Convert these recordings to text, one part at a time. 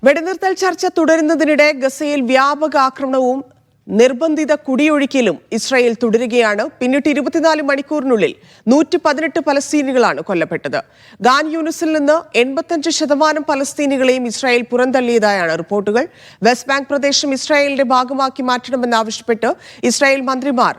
വെടിനിർത്തൽ ചർച്ച തുടരുന്നതിനിടെ ഗസയിൽ വ്യാപക ആക്രമണവും നിർബന്ധിത കുടിയൊഴിക്കലും ഇസ്രായേൽ തുടരുകയാണ്. പിന്നിട്ട് 24 മണിക്കൂറിനുള്ളിൽ 118 പലസ്തീനികളാണ് കൊല്ലപ്പെട്ടത്. ഖാൻ യൂനിസിൽ നിന്ന് 85% പലസ്തീനികളെയും ഇസ്രായേൽ പുറന്തള്ളിയതായാണ് റിപ്പോർട്ടുകൾ. വെസ്റ്റ് ബാങ്ക് പ്രദേശം ഇസ്രായേലിന്റെ ഭാഗമാക്കി മാറ്റണമെന്നാവശ്യപ്പെട്ട് ഇസ്രായേൽ മന്ത്രിമാർ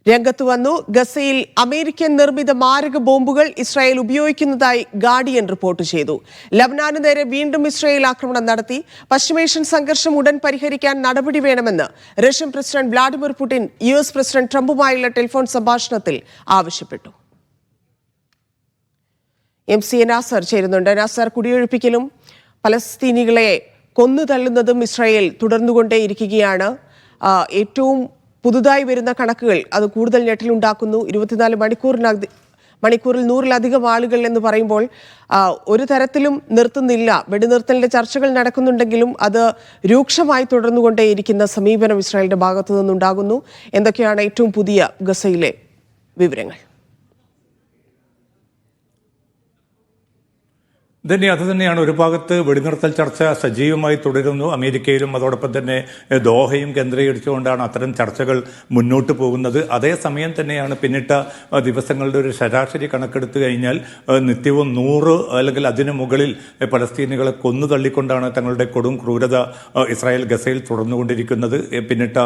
രംഗത്ത് വന്നു. ഗസയിൽ അമേരിക്കൻ നിർമ്മിത മാരക ബോംബുകൾ ഇസ്രായേൽ ഉപയോഗിക്കുന്നതായി ഗാർഡിയൻ റിപ്പോർട്ട് ചെയ്തു. ലബനാന് നേരെ വീണ്ടും ഇസ്രായേൽ ആക്രമണം നടത്തി. പശ്ചിമേഷ്യൻ സംഘർഷം ഉടൻ പരിഹരിക്കാൻ നടപടി വേണമെന്ന് Russian president Vladimir Putin US president ട്രംപുമായുള്ള ടെലിഫോൺ സംഭാഷണത്തിൽ ആവശ്യപ്പെട്ടു. MC നാസർ ചേരുന്നുണ്ട്. നാസർ, കുടിയൊഴിപ്പിക്കലും പലസ്തീനികളെ കൊന്നു തള്ളുന്നതും ഇസ്രായേൽ തുടർന്നുകൊണ്ടേയിരിക്കുകയാണ്. ഏറ്റവും പുതുതായി വരുന്ന കണക്കുകൾ അത് കൂടുതൽ ഞെട്ടലുണ്ടാക്കുന്നു. 24 മണിക്കൂറിൽ 100-ലധികം ആളുകൾ എന്ന് പറയുമ്പോൾ ഒരു തരത്തിലും നിർത്തുന്നില്ല. വെടിനിർത്തലിന്റെ ചർച്ചകൾ നടക്കുന്നുണ്ടെങ്കിലും അത് രൂക്ഷമായി തുടർന്നുകൊണ്ടേയിരിക്കുന്ന സമീപനം ഇസ്രായേലിന്റെ ഭാഗത്തു നിന്നുണ്ടാകുന്നു. എന്തൊക്കെയാണ് ഏറ്റവും പുതിയ ഗസയിലെ വിവരങ്ങൾ? അതുതന്നെയാണ്. ഒരു ഭാഗത്ത് വെടിനിർത്തൽ ചർച്ച സജീവമായി തുടരുന്നു. അമേരിക്കയിലും അതോടൊപ്പം തന്നെ ദോഹയും കേന്ദ്രീകരിച്ചുകൊണ്ടാണ് അത്തരം ചർച്ചകൾ മുന്നോട്ട് പോകുന്നത്. അതേസമയം തന്നെയാണ് പിന്നിട്ട ദിവസങ്ങളുടെ ഒരു ശരാശരി കണക്കെടുത്തു കഴിഞ്ഞാൽ നിത്യവും 100 അല്ലെങ്കിൽ അതിനു മുകളിൽ പലസ്തീനികളെ കൊന്നു തള്ളിക്കൊണ്ടാണ് തങ്ങളുടെ കൊടും ക്രൂരത ഇസ്രായേൽ ഗസയിൽ തുടർന്നുകൊണ്ടിരിക്കുന്നത്. പിന്നിട്ട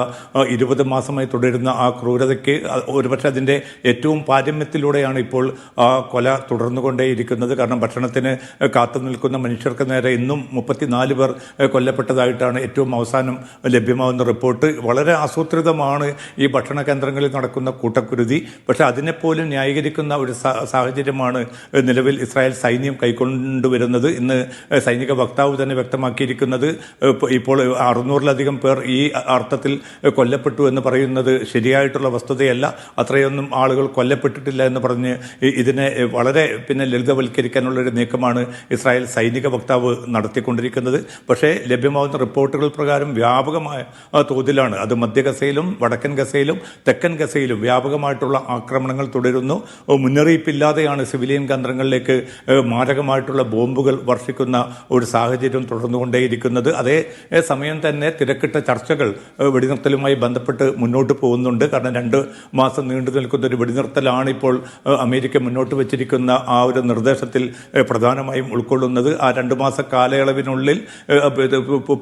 20 മാസമായി തുടരുന്ന ആ ക്രൂരതയ്ക്ക് ഒരുപക്ഷെ അതിൻ്റെ ഏറ്റവും പാരമ്യത്തിലൂടെയാണ് ഇപ്പോൾ ആ കൊല തുടർന്നുകൊണ്ടേയിരിക്കുന്നത്. കാരണം ഭക്ഷണത്തിന് കാത്തു നിൽക്കുന്ന മനുഷ്യർക്ക് നേരെ ഇന്നും 34 പേർ കൊല്ലപ്പെട്ടതായിട്ടാണ് ഏറ്റവും അവസാനം ലഭ്യമാകുന്ന റിപ്പോർട്ട്. വളരെ ആസൂത്രിതമാണ് ഈ ഭക്ഷണ കേന്ദ്രങ്ങളിൽ നടക്കുന്ന കൂട്ടക്കുരുതി. പക്ഷേ അതിനെപ്പോലും ന്യായീകരിക്കുന്ന ഒരു സാഹചര്യമാണ് നിലവിൽ ഇസ്രായേൽ സൈന്യം കൈക്കൊണ്ടുവരുന്നത്. ഇന്ന് സൈനിക വക്താവ് തന്നെ വ്യക്തമാക്കിയിരിക്കുന്നത് ഇപ്പോൾ 600-ലധികം പേർ ഈ അർത്ഥത്തിൽ കൊല്ലപ്പെട്ടു എന്ന് പറയുന്നത് ശരിയായിട്ടുള്ള വസ്തുതയല്ല. അത്രയൊന്നും ആളുകൾ കൊല്ലപ്പെട്ടിട്ടില്ല എന്ന് പറഞ്ഞ് ഇതിനെ വളരെ ലളിതവൽക്കരിക്കാനുള്ളൊരു നീക്കമാണ് ഇസ്രായേൽ സൈനിക വക്താവ് നടത്തിക്കൊണ്ടിരിക്കുന്നത്. പക്ഷേ ലഭ്യമാകുന്ന റിപ്പോർട്ടുകൾ പ്രകാരം വ്യാപകമായ തോതിലാണ് അത് മധ്യ ഗസയിലും വടക്കൻ ഗസയിലും തെക്കൻ ഗസയിലും വ്യാപകമായിട്ടുള്ള ആക്രമണങ്ങൾ തുടരുന്നു. മുന്നറിയിപ്പില്ലാതെയാണ് സിവിലിയൻ കേന്ദ്രങ്ങളിലേക്ക് മാരകമായിട്ടുള്ള ബോംബുകൾ വർഷിക്കുന്ന ഒരു സാഹചര്യം തുടർന്നുകൊണ്ടേയിരിക്കുന്നത്. അതേ സമയം തന്നെ തിരക്കിട്ട ചർച്ചകൾ വെടിനിർത്തലുമായി ബന്ധപ്പെട്ട് മുന്നോട്ട് പോകുന്നുണ്ട്. കാരണം 2 മാസം നീണ്ടു നിൽക്കുന്ന ഒരു വെടിനിർത്തലാണ് ഇപ്പോൾ അമേരിക്ക മുന്നോട്ട് വച്ചിരിക്കുന്ന ആ ഒരു നിർദ്ദേശത്തിൽ പ്രധാനമായും ഉൾക്കൊള്ളുന്നത്. ആ 2 മാസ കാലയളവിനുള്ളിൽ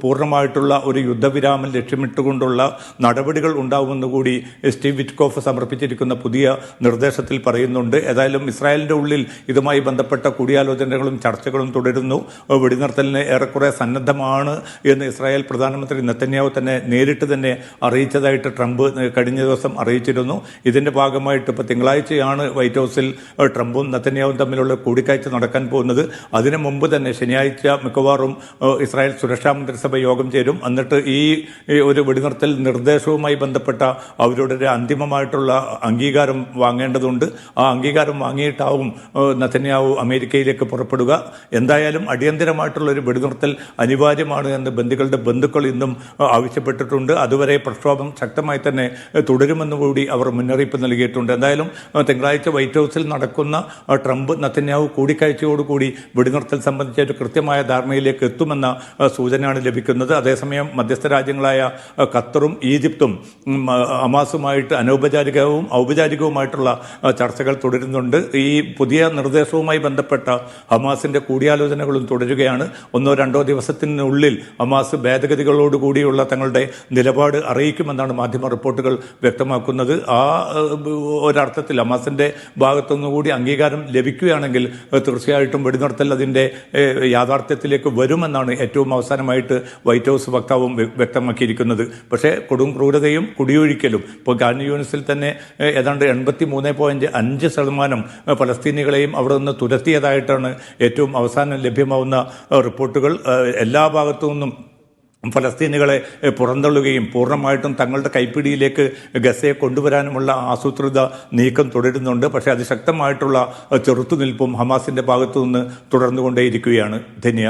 പൂർണ്ണമായിട്ടുള്ള ഒരു യുദ്ധവിരാമം ലക്ഷ്യമിട്ടുകൊണ്ടുള്ള നടപടികൾ ഉണ്ടാവുമെന്ന് കൂടി സ്റ്റീവ് വിറ്റ്കോഫ് സമർപ്പിച്ചിരിക്കുന്ന പുതിയ നിർദ്ദേശത്തിൽ പറയുന്നുണ്ട്. ഏതായാലും ഇസ്രായേലിന്റെ ഉള്ളിൽ ഇതുമായി ബന്ധപ്പെട്ട കൂടിയാലോചനകളും ചർച്ചകളും തുടരുന്നു. വെടിനിർത്തലിന് ഏറെക്കുറെ സന്നദ്ധമാണ് എന്ന് ഇസ്രായേൽ പ്രധാനമന്ത്രി നെതന്യാഹു തന്നെ നേരിട്ട് തന്നെ അറിയിച്ചതായിട്ട് ട്രംപ് കഴിഞ്ഞ ദിവസം അറിയിച്ചിരുന്നു. ഇതിന്റെ ഭാഗമായിട്ട് ഇപ്പോൾ തിങ്കളാഴ്ചയാണ് വൈറ്റ് ഹൗസിൽ ട്രംപും നെതന്യാഹുവും തമ്മിലുള്ള കൂടിക്കാഴ്ച നടക്കാൻ പോകുന്നത്. അതിനു മുമ്പ് തന്നെ ശനിയാഴ്ച മിക്കവാറും ഇസ്രായേൽ സുരക്ഷാ മന്ത്രിസഭ യോഗം ചേരും. എന്നിട്ട് ഈ ഒരു വെടിനിർത്തൽ നിർദ്ദേശവുമായി ബന്ധപ്പെട്ട അവരുടെ ഒരു അന്തിമമായിട്ടുള്ള അംഗീകാരം വാങ്ങേണ്ടതുണ്ട്. ആ അംഗീകാരം വാങ്ങിയിട്ടാവും നെതന്യാഹു അമേരിക്കയിലേക്ക് പുറപ്പെടുക. എന്തായാലും അടിയന്തരമായിട്ടുള്ള ഒരു വെടിനിർത്തൽ അനിവാര്യമാണ് എന്ന് ബന്ദികളുടെ ബന്ധുക്കൾ ഇന്നും ആവശ്യപ്പെട്ടിട്ടുണ്ട്. അതുവരെ പ്രക്ഷോഭം ശക്തമായി തന്നെ തുടരുമെന്ന് കൂടി അവർ മുന്നറിയിപ്പ് നൽകിയിട്ടുണ്ട്. എന്തായാലും തിങ്കളാഴ്ച വൈറ്റ് ഹൗസിൽ നടക്കുന്ന ട്രംപ് നെതന്യാഹു കൂടിക്കാഴ്ചയോടുകൂടി വെടിനിർത്തൽ സംബന്ധിച്ച ഒരു കൃത്യമായ ധാരണയിലേക്ക് എത്തുമെന്ന സൂചനയാണ് ലഭിക്കുന്നത്. അതേസമയം മധ്യസ്ഥ രാജ്യങ്ങളായ ഖത്തറും ഈജിപ്തും ഹമാസുമായിട്ട് അനൗപചാരികവും ഔപചാരികവുമായിട്ടുള്ള ചർച്ചകൾ തുടരുന്നുണ്ട്. ഈ പുതിയ നിർദ്ദേശവുമായി ബന്ധപ്പെട്ട ഹമാസിന്റെ കൂടിയാലോചനകളും തുടരുകയാണ്. 1-2 ദിവസത്തിനുള്ളിൽ ഹമാസ് ഭേദഗതികളോടുകൂടിയുള്ള തങ്ങളുടെ നിലപാട് അറിയിക്കുമെന്നാണ് മാധ്യമ റിപ്പോർട്ടുകൾ വ്യക്തമാക്കുന്നത്. ആ ഒരർത്ഥത്തിൽ ഹമാസിന്റെ ഭാഗത്തുനിന്നുകൂടി അംഗീകാരം ലഭിക്കുകയാണെങ്കിൽ തീർച്ചയായിട്ടും വെടിനിർത്തൽ അതിൻ്റെ യാഥാർത്ഥ്യത്തിലേക്ക് വരുമെന്നാണ് ഏറ്റവും അവസാനമായിട്ട് വൈറ്റ് ഹൗസ് വക്താവും വ്യക്തമാക്കിയിരിക്കുന്നത്. പക്ഷേ കൊടും ക്രൂരതയും കുടിയൊഴിക്കലും ഇപ്പോൾ ഖാൻ യൂനിസിൽ തന്നെ ഏതാണ്ട് 83.5% പലസ്തീനികളെയും അവിടെ നിന്ന് തുരത്തിയതായിട്ടാണ് ഏറ്റവും അവസാനം ലഭ്യമാവുന്ന റിപ്പോർട്ടുകൾ. എല്ലാ ഭാഗത്തു നിന്നും ഫലസ്തീനികളെ പുറന്തള്ളുകയും പൂർണ്ണമായിട്ടും തങ്ങളുടെ കൈപ്പിടിയിലേക്ക് ഗസയെ കൊണ്ടുവരാനുമുള്ള ആസൂത്രിത നീക്കം തുടരുന്നുണ്ട്. പക്ഷേ അതിശക്തമായിട്ടുള്ള ചെറുത്തുനിൽപ്പും ഹമാസിന്റെ ഭാഗത്തു നിന്ന് തുടർന്നുകൊണ്ടേയിരിക്കുകയാണ്. ധന്യ.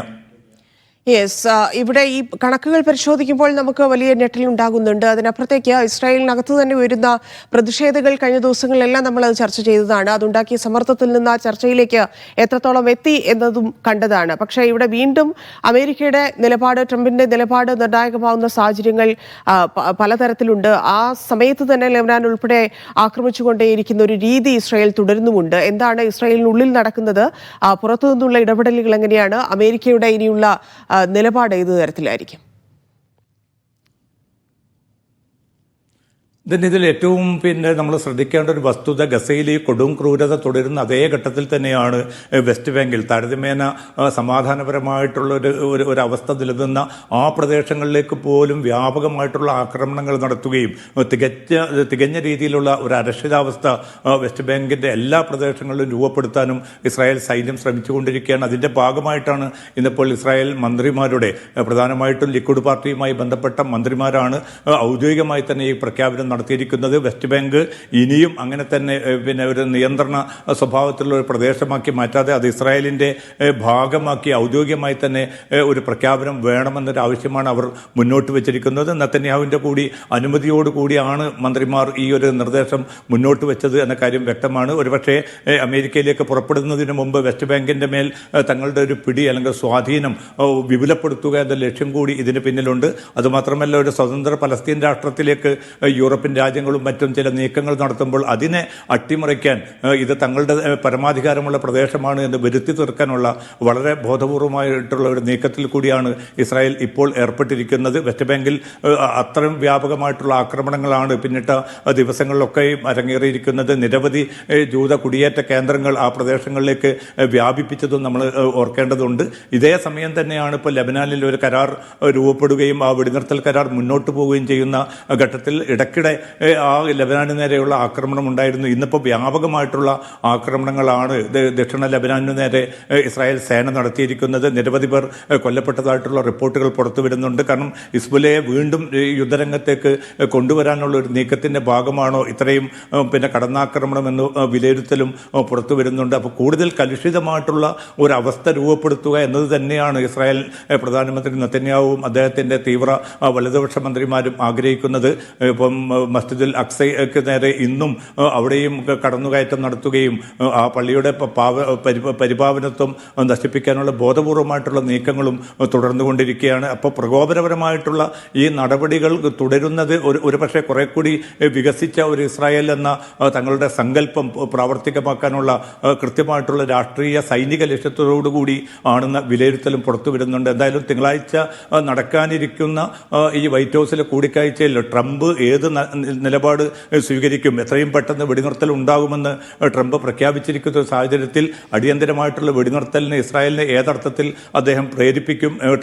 യെസ്, ഇവിടെ ഈ കണക്കുകൾ പരിശോധിക്കുമ്പോൾ നമുക്ക് വലിയ ഞെട്ടലുണ്ടാകുന്നുണ്ട്. അതിനപ്പുറത്തേക്ക് ഇസ്രായേലിനകത്ത് തന്നെ വരുന്ന പ്രതിഷേധങ്ങൾ കഴിഞ്ഞ ദിവസങ്ങളിലെല്ലാം നമ്മൾ അത് ചർച്ച ചെയ്തതാണ്. അതുണ്ടാക്കിയ സമ്മർദ്ദത്തിൽ നിന്ന് ആ ചർച്ചയിലേക്ക് എത്രത്തോളം എത്തി എന്നതും കണ്ടതാണ്. പക്ഷേ ഇവിടെ വീണ്ടും അമേരിക്കയുടെ നിലപാട്, ട്രംപിന്റെ നിലപാട് നിർണായകമാവുന്ന സാഹചര്യങ്ങൾ പലതരത്തിലുണ്ട്. ആ സമയത്ത് തന്നെ ലെബനാൻ ഉൾപ്പെടെ ആക്രമിച്ചുകൊണ്ടേയിരിക്കുന്ന ഒരു രീതി ഇസ്രായേൽ തുടരുന്നുമുണ്ട്. എന്താണ് ഇസ്രായേലിനുള്ളിൽ നടക്കുന്നത്? പുറത്തു നിന്നുള്ള ഇടപെടലുകൾ എങ്ങനെയാണ്? അമേരിക്കയുടെ ഇനിയുള്ള നിലപാട് ഏത് തരത്തിലായിരിക്കും? ഇതിൽ ഏറ്റവും നമ്മൾ ശ്രദ്ധിക്കേണ്ട ഒരു വസ്തുത, ഗസയിൽ ഈ കൊടും ക്രൂരത തുടരുന്ന അതേ ഘട്ടത്തിൽ തന്നെയാണ് വെസ്റ്റ് ബാങ്കിൽ താരതമ്യേന സമാധാനപരമായിട്ടുള്ള ഒരു അവസ്ഥ നിലനിന്ന ആ പ്രദേശങ്ങളിലേക്ക് പോലും വ്യാപകമായിട്ടുള്ള ആക്രമണങ്ങൾ നടത്തുകയും തികഞ്ഞ രീതിയിലുള്ള ഒരു അരക്ഷിതാവസ്ഥ വെസ്റ്റ് ബാങ്കിന്റെ എല്ലാ പ്രദേശങ്ങളിലും രൂപപ്പെടുത്താനും ഇസ്രായേൽ സൈന്യം ശ്രമിച്ചുകൊണ്ടിരിക്കുകയാണ്. അതിന്റെ ഭാഗമായിട്ടാണ് ഇന്നിപ്പോൾ ഇസ്രായേൽ മന്ത്രിമാരുടെ, പ്രധാനമായിട്ടും ലിക്വിഡ് പാർട്ടിയുമായി ബന്ധപ്പെട്ട മന്ത്രിമാരാണ് ഔദ്യോഗികമായി തന്നെ ഈ പ്രഖ്യാപനം നടത്തിയിരിക്കുന്നത്. വെസ്റ്റ് ബാങ്ക് ഇനിയും അങ്ങനെ തന്നെ ഒരു നിയന്ത്രണ സ്വഭാവത്തിലുള്ള ഒരു പ്രദേശമാക്കി മാറ്റാതെ അത് ഇസ്രായേലിന്റെ ഭാഗമാക്കി ഔദ്യോഗികമായി തന്നെ ഒരു പ്രഖ്യാപനം വേണമെന്നൊരു ആവശ്യമാണ് അവർ മുന്നോട്ട് വെച്ചിരിക്കുന്നത്. നെതന്യാഹുവിന്റെ കൂടി അനുമതിയോടുകൂടിയാണ് മന്ത്രിമാർ ഈ ഒരു നിർദ്ദേശം മുന്നോട്ട് വെച്ചത് എന്ന കാര്യം വ്യക്തമാണ്. ഒരുപക്ഷെ അമേരിക്കയിലേക്ക് പുറപ്പെടുന്നതിന് മുമ്പ് വെസ്റ്റ് ബാങ്കിന്റെ മേൽ തങ്ങളുടെ ഒരു പിടി അല്ലെങ്കിൽ സ്വാധീനം വിപുലപ്പെടുത്തുക എന്ന ലക്ഷ്യം കൂടി ഇതിന് പിന്നിലുണ്ട്. അതുമാത്രമല്ല, ഒരു സ്വതന്ത്ര പലസ്തീൻ രാഷ്ട്രത്തിലേക്ക് യൂറോപ്യൻ രാജ്യങ്ങളും മറ്റും ചില നീക്കങ്ങൾ നടത്തുമ്പോൾ അതിനെ അട്ടിമറിക്കാൻ ഇത് തങ്ങളുടെ പരമാധികാരമുള്ള പ്രദേശമാണ് എന്ന് വരുത്തി തീർക്കാനുള്ള വളരെ ബോധപൂർവമായിട്ടുള്ള ഒരു നീക്കത്തിൽ കൂടിയാണ് ഇസ്രായേൽ ഇപ്പോൾ ഏർപ്പെട്ടിരിക്കുന്നത്. വെസ്റ്റ് ബാങ്കിൽ അത്രയും വ്യാപകമായിട്ടുള്ള ആക്രമണങ്ങളാണ് പിന്നിട്ട ദിവസങ്ങളിലൊക്കെയും അരങ്ങേറിയിരിക്കുന്നത്. നിരവധി ജൂത കുടിയേറ്റ കേന്ദ്രങ്ങൾ ആ പ്രദേശങ്ങളിലേക്ക് വ്യാപിപ്പിച്ചതും നമ്മൾ ഓർക്കേണ്ടതുണ്ട്. ഇതേ സമയം തന്നെയാണ് ഇപ്പോൾ ലെബനാനിൽ ഒരു കരാർ രൂപപ്പെടുകയും ആ വെടിനിർത്തൽ കരാർ മുന്നോട്ട് പോവുകയും ചെയ്യുന്ന ഘട്ടത്തിൽ ഇടയ്ക്കിടെ ആ ലെബനാന് നേരെയുള്ള ആക്രമണം ഉണ്ടായിരുന്നു. ഇന്നിപ്പോൾ വ്യാപകമായിട്ടുള്ള ആക്രമണങ്ങളാണ് ദക്ഷിണ ലെബനാനു നേരെ ഇസ്രായേൽ സേന നടത്തിയിരിക്കുന്നത്. നിരവധി പേർ കൊല്ലപ്പെട്ടതായിട്ടുള്ള റിപ്പോർട്ടുകൾ പുറത്തു വരുന്നുണ്ട്. കാരണം ഹിസ്ബുല്ലയെ വീണ്ടും യുദ്ധരംഗത്തേക്ക് കൊണ്ടുവരാനുള്ള ഒരു നീക്കത്തിന്റെ ഭാഗമാണോ ഇത്രയും കടന്നാക്രമണം എന്ന് വിലയിരുത്തലും പുറത്തു വരുന്നുണ്ട്. അപ്പോൾ കൂടുതൽ കലുഷിതമായിട്ടുള്ള ഒരു അവസ്ഥ രൂപപ്പെടുത്തുക എന്നത് തന്നെയാണ് ഇസ്രായേൽ പ്രധാനമന്ത്രി നെതന്യാഹുവും അദ്ദേഹത്തിന്റെ തീവ്ര വലതുപക്ഷ മന്ത്രിമാരും ആഗ്രഹിക്കുന്നത്. ഇപ്പം മസ്ജിദുൽ അക്സയ്ക്ക് നേരെ ഇന്നും അവിടെയും കടന്നുകയറ്റം നടത്തുകയും ആ പള്ളിയുടെ പരിപാവനത്വം നശിപ്പിക്കാനുള്ള ബോധപൂർവമായിട്ടുള്ള നീക്കങ്ങളും തുടർന്നുകൊണ്ടിരിക്കുകയാണ്. അപ്പോൾ പ്രകോപനപരമായിട്ടുള്ള ഈ നടപടികൾ തുടരുന്നത് ഒരുപക്ഷെ കുറെ കൂടി വികസിച്ച ഒരു ഇസ്രായേൽ എന്ന തങ്ങളുടെ സങ്കല്പം പ്രാവർത്തികമാക്കാനുള്ള കൃത്യമായിട്ടുള്ള രാഷ്ട്രീയ സൈനിക ലക്ഷ്യത്തോടുകൂടി ആണെന്ന വിലയിരുത്തലും പുറത്തു വരുന്നുണ്ട്. എന്തായാലും തിങ്കളാഴ്ച നടക്കാനിരിക്കുന്ന ഈ വൈറ്റ് ഹൗസിലെ കൂടിക്കാഴ്ചയിൽ ട്രംപ് ഏത് നിലപാട് സ്വീകരിക്കും, എത്രയും പെട്ടെന്ന് വെടിനിർത്തൽ ഉണ്ടാകുമെന്ന് ട്രംപ് പ്രഖ്യാപിച്ചിരിക്കുന്ന സാഹചര്യത്തിൽ അടിയന്തരമായിട്ടുള്ള വെടിനിർത്തലിന് ഇസ്രായേലിനെ ഏതർത്ഥത്തിൽ അദ്ദേഹം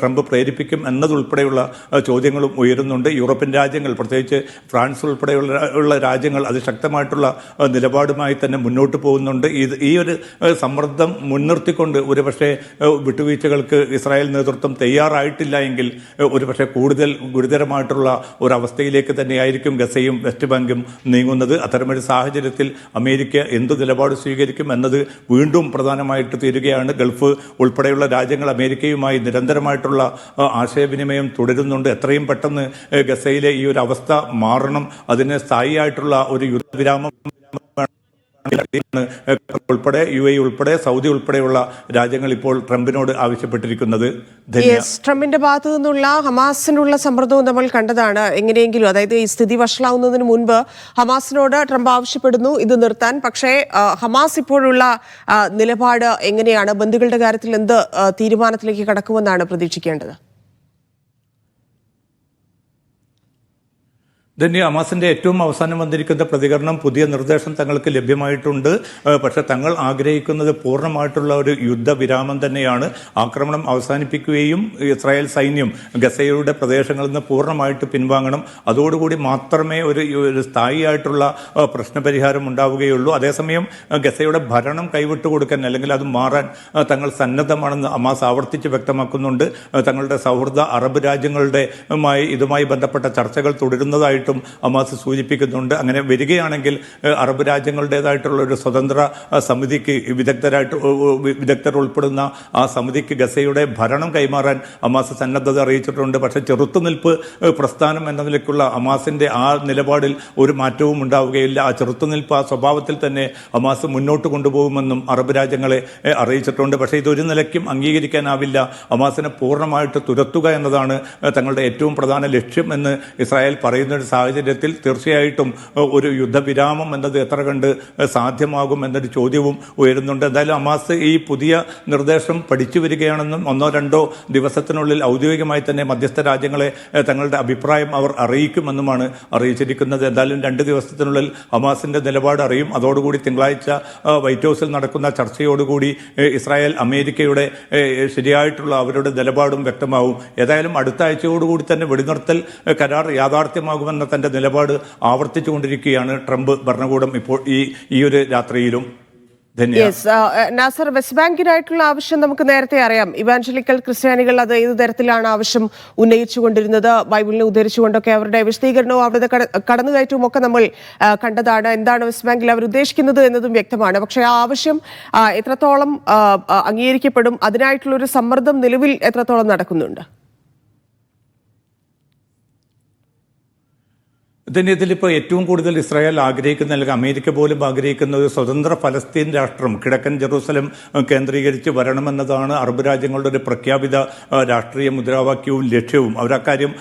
ട്രംപ് പ്രേരിപ്പിക്കും എന്നതുൾപ്പെടെയുള്ള ചോദ്യങ്ങളും ഉയരുന്നുണ്ട്. യൂറോപ്യൻ രാജ്യങ്ങൾ, പ്രത്യേകിച്ച് ഫ്രാൻസ് ഉൾപ്പെടെയുള്ള രാജ്യങ്ങൾ അതിശക്തമായിട്ടുള്ള നിലപാടുമായി തന്നെ മുന്നോട്ട് പോകുന്നുണ്ട്. ഈ ഒരു സമ്മർദ്ദം മുൻനിർത്തിക്കൊണ്ട് ഒരുപക്ഷെ വിട്ടുവീഴ്ചകൾക്ക് ഇസ്രായേൽ നേതൃത്വം തയ്യാറായിട്ടില്ല എങ്കിൽ ഒരുപക്ഷെ കൂടുതൽ ഗുരുതരമായിട്ടുള്ള ഒരവസ്ഥയിലേക്ക് തന്നെയായിരിക്കും ഗസയും വെസ്റ്റ് ബാങ്കും നീങ്ങുന്നത്. അത്തരമൊരു സാഹചര്യത്തിൽ അമേരിക്ക എന്തു നിലപാട് സ്വീകരിക്കും എന്നത് വീണ്ടും പ്രധാനമായിട്ട് തീരുകയാണ്. ഗൾഫ് ഉൾപ്പെടെയുള്ള രാജ്യങ്ങൾ അമേരിക്കയുമായി നിരന്തരമായിട്ടുള്ള ആശയവിനിമയം തുടരുന്നുണ്ട്. എത്രയും പെട്ടെന്ന് ഗസയിലെ ഈ ഒരു അവസ്ഥ മാറണം, അതിന് സ്ഥായിയായിട്ടുള്ള ഒരു യുദ്ധവിരാമം ഉൾപ്പെടെ UAE ഉൾപ്പെടെ സൗദി ഉൾപ്പെടെയുള്ള രാജ്യങ്ങൾ ഇപ്പോൾ ട്രംപിനോട് ആവശ്യപ്പെട്ടിരിക്കുന്നത്. ട്രംപിന്റെ ഭാഗത്തു നിന്നുള്ള ഹമാസിനുള്ള സമ്മർദ്ദവും നമ്മൾ കണ്ടതാണ്. എങ്ങനെയെങ്കിലും, അതായത് ഈ സ്ഥിതി വഷളാവുന്നതിന് മുൻപ് ഹമാസിനോട് ട്രംപ് ആവശ്യപ്പെടുന്നു ഇത് നിർത്താൻ. പക്ഷേ ഹമാസ് ഇപ്പോഴുള്ള നിലപാട് എങ്ങനെയാണ്? ബന്ദികളുടെ കാര്യത്തിൽ എന്ത് തീരുമാനത്തിലേക്ക് കടക്കുമെന്നാണ് പ്രതീക്ഷിക്കേണ്ടത്? ധന്യ, ഹമാസിന്റെ ഏറ്റവും അവസാനം വന്നിരിക്കുന്ന പ്രതികരണം, പുതിയ നിർദ്ദേശം തങ്ങൾക്ക് ലഭ്യമായിട്ടുണ്ട്. പക്ഷെ തങ്ങൾ ആഗ്രഹിക്കുന്നത് പൂർണ്ണമായിട്ടുള്ള ഒരു യുദ്ധവിരാമം തന്നെയാണ്. ആക്രമണം അവസാനിപ്പിക്കുകയും ഇസ്രായേൽ സൈന്യം ഗസയുടെ പ്രദേശങ്ങളിൽ നിന്ന് പൂർണ്ണമായിട്ട് പിൻവാങ്ങണം. അതോടുകൂടി മാത്രമേ ഒരു സ്ഥായിയായിട്ടുള്ള പ്രശ്നപരിഹാരം ഉണ്ടാവുകയുള്ളൂ. അതേസമയം ഗസയുടെ ഭരണം കൈവിട്ടു കൊടുക്കാൻ അല്ലെങ്കിൽ അത് മാറാൻ തങ്ങൾ സന്നദ്ധമാണെന്ന് ഹമാസ് ആവർത്തിച്ച് വ്യക്തമാക്കുന്നുണ്ട്. തങ്ങളുടെ സൗഹൃദ അറബ് രാജ്യങ്ങളുമായി ഇതുമായി ബന്ധപ്പെട്ട ചർച്ചകൾ തുടരുന്നതായിട്ട് വരുന്നതായിട്ടും ഹമാസ് സൂചിപ്പിക്കുന്നുണ്ട്. അങ്ങനെ വരികയാണെങ്കിൽ അറബ് രാജ്യങ്ങളുടേതായിട്ടുള്ള ഒരു സ്വതന്ത്ര സമിതിക്ക് വിദഗ്ധർ ഉൾപ്പെടുന്ന ആ സമിതിക്ക് ഗസയുടെ ഭരണം കൈമാറാൻ ഹമാസ് സന്നദ്ധത അറിയിച്ചിട്ടുണ്ട്. പക്ഷേ ചെറുത്തുനിൽപ്പ് പ്രസ്ഥാനം എന്ന നിലയ്ക്കുള്ള ഹമാസിന്റെ ആ നിലപാടിൽ ഒരു മാറ്റവും ഉണ്ടാവുകയില്ല. ആ ചെറുത്തുനിൽപ്പ് ആ സ്വഭാവത്തിൽ തന്നെ ഹമാസ് മുന്നോട്ട് കൊണ്ടുപോകുമെന്നും അറബ് രാജ്യങ്ങളെ അറിയിച്ചിട്ടുണ്ട്. പക്ഷേ ഇതൊരു നിലയ്ക്കും അംഗീകരിക്കാനാവില്ല. ഹമാസിനെ പൂർണ്ണമായിട്ട് തുരത്തുക എന്നതാണ് തങ്ങളുടെ ഏറ്റവും പ്രധാന ലക്ഷ്യം എന്ന് ഇസ്രായേൽ പറയുന്ന ഒരു സാഹചര്യത്തിൽ തീർച്ചയായിട്ടും ഒരു യുദ്ധവിരാമം എന്നത് എത്ര കണ്ട് സാധ്യമാകും എന്നൊരു ചോദ്യവും ഉയരുന്നുണ്ട്. എന്തായാലും ഹമാസ് ഈ പുതിയ നിർദ്ദേശം പഠിച്ചു വരികയാണെന്നും 1-2 ദിവസത്തിനുള്ളിൽ ഔദ്യോഗികമായി തന്നെ മധ്യസ്ഥ രാജ്യങ്ങളെ തങ്ങളുടെ അഭിപ്രായം അവർ അറിയിക്കുമെന്നുമാണ് അറിയിച്ചിരിക്കുന്നത്. എന്തായാലും 2 ദിവസത്തിനുള്ളിൽ ഹമാസിന്റെ നിലപാട് അറിയും. അതോടുകൂടി തിങ്കളാഴ്ച വൈറ്റ് ഹൗസിൽ നടക്കുന്ന ചർച്ചയോടുകൂടി ഇസ്രായേൽ അമേരിക്കയുടെ ശരിയായിട്ടുള്ള അവരുടെ നിലപാടും വ്യക്തമാവും. ഏതായാലും അടുത്ത ആഴ്ചയോടുകൂടി തന്നെ വെടിനിർത്തൽ കരാർ യാഥാർത്ഥ്യമാകുമെന്ന തന്റെ നിലപാട് ആവർത്തിച്ചുകൊണ്ടിരിക്കുകയാണ് ട്രംപ് ഭരണകൂടം ഇപ്പോൾ ഈ ഒരു രാത്രിയിലും. നാസർ, വെസ്റ്റ് ബാങ്കിനായിട്ടുള്ള ആവശ്യം നമുക്ക് നേരത്തെ അറിയാം. ഇവാഞ്ചലിക്കൽ ക്രിസ്ത്യാനികൾ അത് ഏത് തരത്തിലാണ് ആവശ്യം ഉന്നയിച്ചുകൊണ്ടിരുന്നത്, ബൈബിളിനെ ഉദ്ധരിച്ചുകൊണ്ടൊക്കെ അവരുടെ വിശദീകരണവും അവരുടെ കടന്നുകയറ്റവും ഒക്കെ നമ്മൾ കണ്ടതാണ്. എന്താണ് വെസ്റ്റ് ബാങ്കിൽ അവർ ഉദ്ദേശിക്കുന്നത് എന്നതും വ്യക്തമാണ്. പക്ഷേ ആ ആവശ്യം എത്രത്തോളം അംഗീകരിക്കപ്പെടും, അതിനായിട്ടുള്ള ഒരു സമ്മർദ്ദം നിലവിൽ എത്രത്തോളം നടക്കുന്നുണ്ട്? ഇതിലിപ്പോൾ ഏറ്റവും കൂടുതൽ ഇസ്രായേൽ ആഗ്രഹിക്കുന്ന, അല്ലെങ്കിൽ അമേരിക്ക പോലും ആഗ്രഹിക്കുന്ന ഒരു സ്വതന്ത്ര ഫലസ്തീൻ രാഷ്ട്രം കിഴക്കൻ ജെറൂസലം കേന്ദ്രീകരിച്ച് വരണമെന്നതാണ് അറബ് രാജ്യങ്ങളുടെ ഒരു പ്രഖ്യാപിത രാഷ്ട്രീയ മുദ്രാവാക്യവും ലക്ഷ്യവും. അവരക്കാര്യം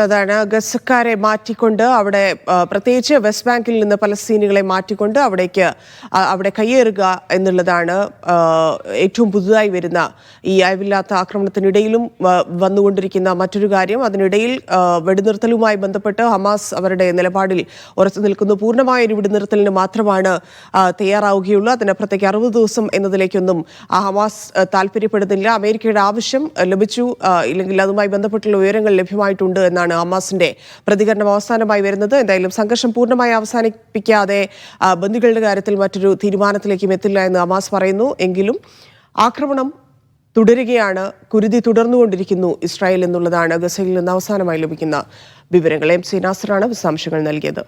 അതാണ് ഗസക്കാരെ മാറ്റിക്കൊണ്ട് അവിടെ, പ്രത്യേകിച്ച് വെസ്റ്റ് ബാങ്കിൽ നിന്ന് പലസ്തീനികളെ മാറ്റിക്കൊണ്ട് അവിടെ കയ്യേറുക എന്നുള്ളതാണ് ഏറ്റവും പുതുതായി വരുന്ന ഈ അയവില്ലാത്ത ആക്രമണത്തിനിടയിലും വന്നുകൊണ്ടിരിക്കുന്ന മറ്റൊരു കാര്യം. അതിനിടയിൽ വെടിനിർത്തലുമായി ബന്ധപ്പെട്ട് ഹമാസ് അവരുടെ നിലപാടിൽ ഉറച്ചു നിൽക്കുന്നു. പൂർണ്ണമായ ഒരു വെടിനിർത്തലിന് മാത്രമാണ് തയ്യാറാവുകയുള്ളൂ. അതിനപ്പുറത്തേക്ക് 60 ദിവസം എന്നതിലേക്കൊന്നും ഹമാസ് താല്പര്യപ്പെടുന്നില്ല. അമേരിക്കയുടെ ആവശ്യം ലഭിച്ചു, ഇല്ലെങ്കിൽ അതുമായി ബന്ധപ്പെട്ടുള്ള വിവരങ്ങൾ ലഭ്യമായിട്ടുണ്ട് എന്നാണ് ഹമാസിന്റെ പ്രതികരണം അവസാനമായി വരുന്നത്. എന്തായാലും സംഘർഷം പൂർണ്ണമായി അവസാനിപ്പിക്കാതെ ബന്ദികളുടെ കാര്യത്തിൽ മറ്റൊരു തീരുമാനത്തിലേക്കും എത്തില്ല എന്ന് ഹമാസ് പറയുന്നു. എങ്കിലും ആക്രമണം തുടരുകയാണ്, കുരുതി തുടർന്നുകൊണ്ടിരിക്കുന്നു ഇസ്രായേൽ എന്നുള്ളതാണ് ഗസയിൽ നിന്ന് അവസാനമായി ലഭിക്കുന്ന വിവരങ്ങൾ. MC നാസറാണ് വിശദാംശങ്ങൾ നൽകിയത്.